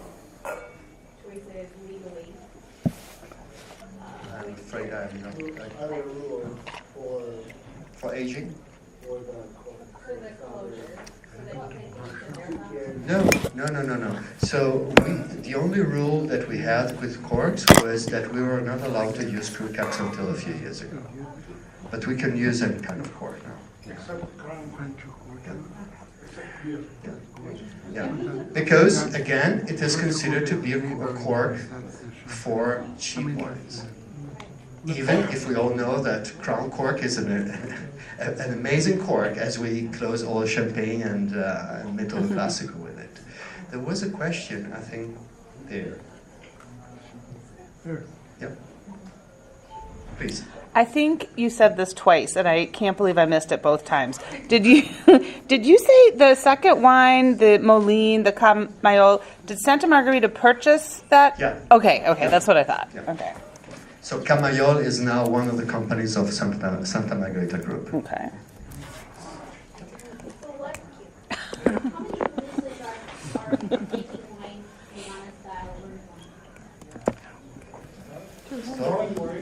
Speaker 3: choices legally?
Speaker 1: I'm afraid I'm not.
Speaker 7: I have a rule
Speaker 1: For aging?
Speaker 7: for the
Speaker 3: For the closure, so that you can keep it there?
Speaker 1: No. So the only rule that we had with corks was that we were not allowed to use screw caps until a few years ago. But we can use any kind of cork now. Yeah. Because, again, it is considered to be a cork for cheap wines. Even if we all know that crown cork is an amazing cork, as we close all champagne and Méthode Classique with it. There was a question, I think, there. Yep. Please.
Speaker 6: I think you said this twice, and I can't believe I missed it both times. Did you say the second wine, the Moline, the Camayol, did Santa Margherita purchase that?
Speaker 1: Yeah.
Speaker 6: Okay, that's what I thought.
Speaker 1: Yeah.
Speaker 6: Okay.
Speaker 1: So Camayol is now one of the companies of Santa Margherita Group.
Speaker 6: Okay.
Speaker 3: So what, how many producers are making wine Lugana style or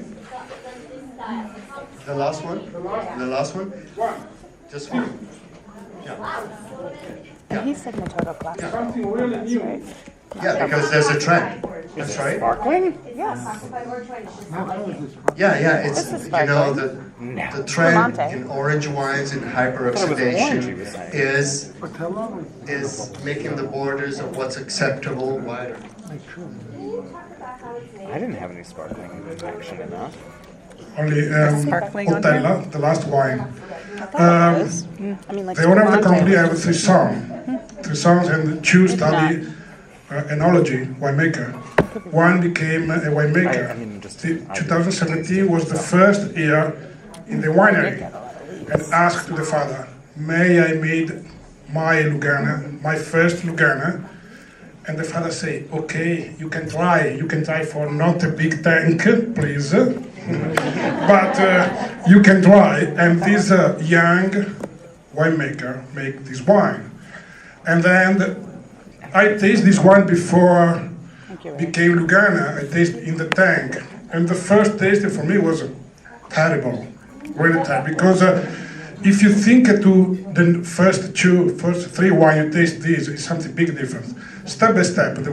Speaker 1: The last one? The last one? Just one. Yeah.
Speaker 6: He said Méthode Classique.
Speaker 7: something really new.
Speaker 1: Yeah, because there's a trend. That's right.
Speaker 6: Sparkling? Yes.
Speaker 1: Yeah. It's
Speaker 6: This is
Speaker 1: the trend
Speaker 6: Vermonte.
Speaker 1: in orange wines and hyperoxidation is making the borders of what's acceptable wider.
Speaker 5: I didn't have any sparkling action enough.
Speaker 2: Only
Speaker 6: Sparkling on
Speaker 2: Portella, the last wine.
Speaker 6: I mean, like
Speaker 2: The owner of the
Speaker 6: Spumante.
Speaker 2: company, I have three sons, and two study enology, winemaker. One became a winemaker.
Speaker 5: I mean, just-
Speaker 2: 2017 was the first year in the winery, and asked to the father, "May I made my Lugana, my first Lugana?" And the father say, "Okay, you can try. You can try for not a big tank, please, but you can try." And this young winemaker make this wine, and then I taste this wine before became Lugana. I taste in the tank, and the first taste for me was terrible, really terrible. Because if you think to the first three wine you taste this, it's something big difference. Step by step, the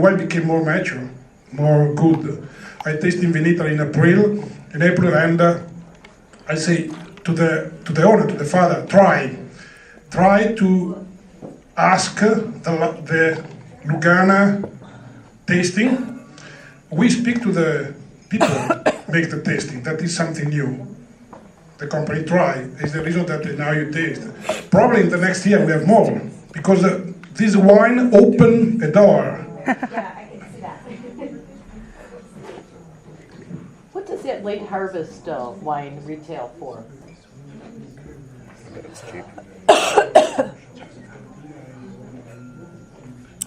Speaker 2: wine became more mature, more good. I taste in Vinitaly in April, and I say to the owner, to the father, try to ask the Lugana tasting. We speak to the people make the tasting. That is something new. The company try is the reason that now you taste. Probably in the next year we have more because this wine open a door.
Speaker 3: Yeah, I can see that.
Speaker 8: What does that late harvest wine retail for?
Speaker 5: I bet it's cheap.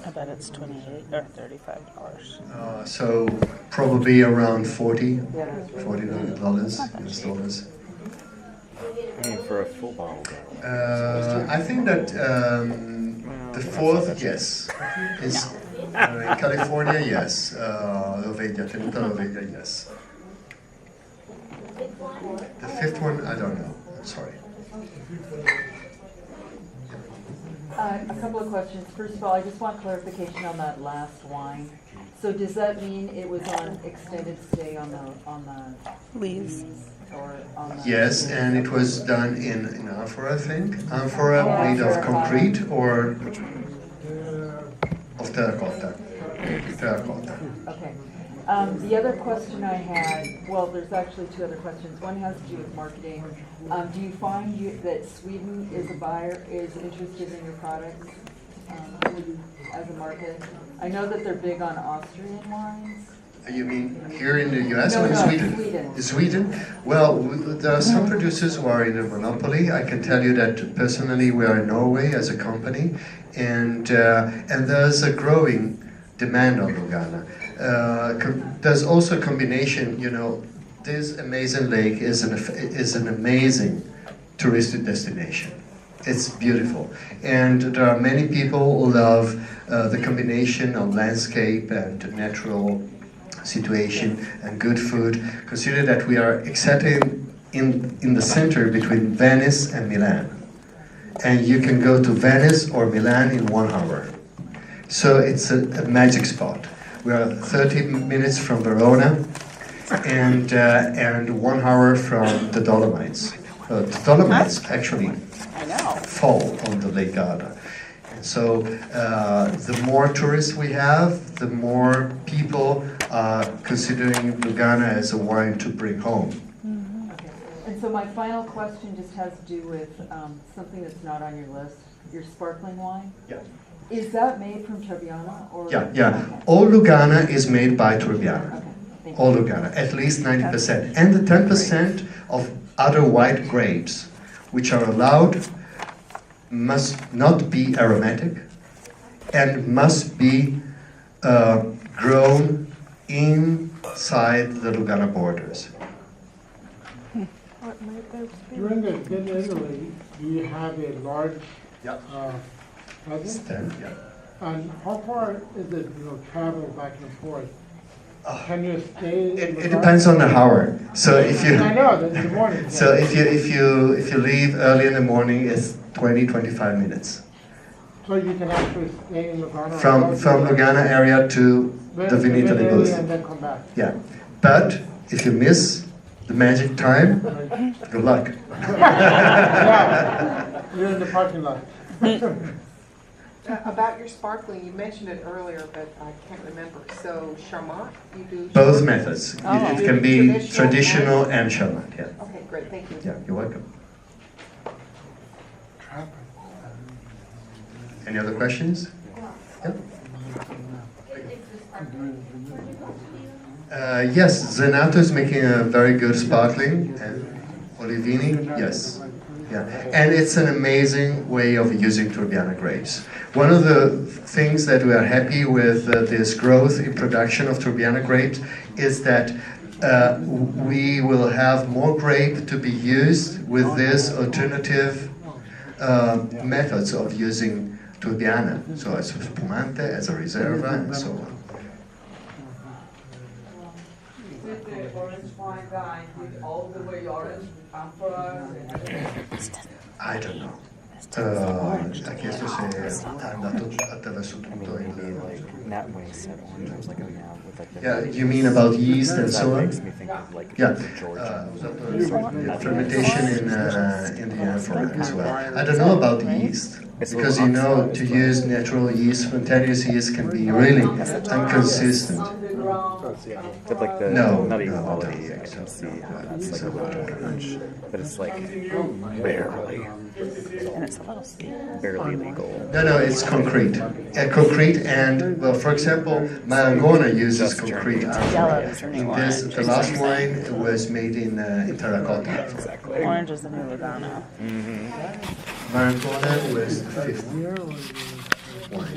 Speaker 6: I bet it's $28 or $35.
Speaker 1: So probably around $40
Speaker 8: Yeah.
Speaker 1: US dollars.
Speaker 5: I mean, for a full bottle, though.
Speaker 1: I think that the fourth, yes, is in California, yes. Loveglia, Tenuta Loveglia, yes. The fifth one, I don't know. I'm sorry.
Speaker 8: A couple of questions. First of all, I just want clarification on that last wine. So does that mean it was on extended stay on the
Speaker 6: Leaves.
Speaker 8: or on the?
Speaker 1: Yes, and it was done in amphora, I think. Amphora made of concrete or of terracotta. Terracotta.
Speaker 8: Okay. The other question I had, well, there's actually two other questions. One has to do with marketing. Do you find that Sweden is interested in your products as a market? I know that they're big on Austrian wines.
Speaker 1: You mean here in the US or in
Speaker 8: No,
Speaker 1: Sweden?
Speaker 8: Sweden.
Speaker 1: In Sweden? Well, there are some producers who are in a monopoly. I can tell you that personally we are in Norway as a company, and there's a growing demand on Lugana. There's also a combination, this amazing lake is an amazing touristic destination. It's beautiful. And there are many people who love the combination of landscape and natural situation and good food. Consider that we are exactly in the center between Venice and Milan. And you can go to Venice or Milan in 1 hour. So it's a magic spot. We are 30 minutes from Verona and 1 hour from the Dolomites. The Dolomites actually fall on the Lake Garda. And so the more tourists we have, the more people are considering Lugana as a wine to bring home.
Speaker 8: Okay. And so my final question just has to do with something that's not on your list, your sparkling wine.
Speaker 1: Yeah.
Speaker 8: Is that made from Trebbiano? Or?
Speaker 1: Yeah.
Speaker 8: Okay.
Speaker 1: All Lugana is made by Trebbiano.
Speaker 8: Okay. Thank you.
Speaker 1: All Lugana, at least 90%. And the 10% of other white grapes, which are allowed, must not be aromatic and must be grown inside the Lugana borders.
Speaker 7: During the in Italy, do you have a large presence?
Speaker 1: Stand, yeah.
Speaker 7: And how far is it, travel back and forth? Can you stay?
Speaker 1: It depends on the hour. So if you
Speaker 7: I know, that's the morning.
Speaker 1: so if you leave early in the morning, it's 20-25 minutes
Speaker 7: So you can actually stay in Lugana?
Speaker 1: from Lugana area to the Vinitaly booth.
Speaker 7: And then come back.
Speaker 1: Yeah, but if you miss the magic time, good luck.
Speaker 7: Yeah, you're in the parking lot.
Speaker 9: About your sparkling, you mentioned it earlier, but I can't remember. So Charmat, you do?
Speaker 1: Both methods. It can be traditional and Charmat. Yeah.
Speaker 9: Okay, great, thank you.
Speaker 1: Yeah, you're welcome. Any other questions? Yeah. Yes, Zenato is making a very good sparkling, and Olivini, yes. Yeah, and it's an amazing way of using Turbiana grapes. One of the things that we are happy with this growth in production of Turbiana grapes is that we will have more grape to be used with this alternative methods of using Turbiana, so as a spumante, as a reserva, and so on.
Speaker 8: Did the orange wine guy did all the way orange with amphoras?
Speaker 1: I don't know. Ha chiesto se è andato attraverso tutto il...
Speaker 5: Not wasted oranges like I have with like the...
Speaker 1: Yeah, you mean about yeast and so on?
Speaker 5: Makes me think of like
Speaker 1: Yeah,
Speaker 5: Georgia.
Speaker 1: fermentation in the amphora as well. I don't know about the yeast, because you know, to use natural yeast, spontaneous yeast can be really inconsistent.
Speaker 5: But like the
Speaker 1: No,
Speaker 5: nutty
Speaker 1: no, I
Speaker 5: quality,
Speaker 1: don't
Speaker 5: I
Speaker 1: think
Speaker 5: can
Speaker 1: so.
Speaker 5: see how that's like a little orange, but it's like barely,
Speaker 6: And it's a little sweet.
Speaker 5: barely legal.
Speaker 1: No, it's concrete. Concrete and, well, for example, Marangona uses concrete.
Speaker 6: Yellow is the new orange.
Speaker 1: The last wine was made in terracotta.
Speaker 5: Exactly.
Speaker 6: Orange is the new Lugana.
Speaker 1: Marangona was the fifth wine.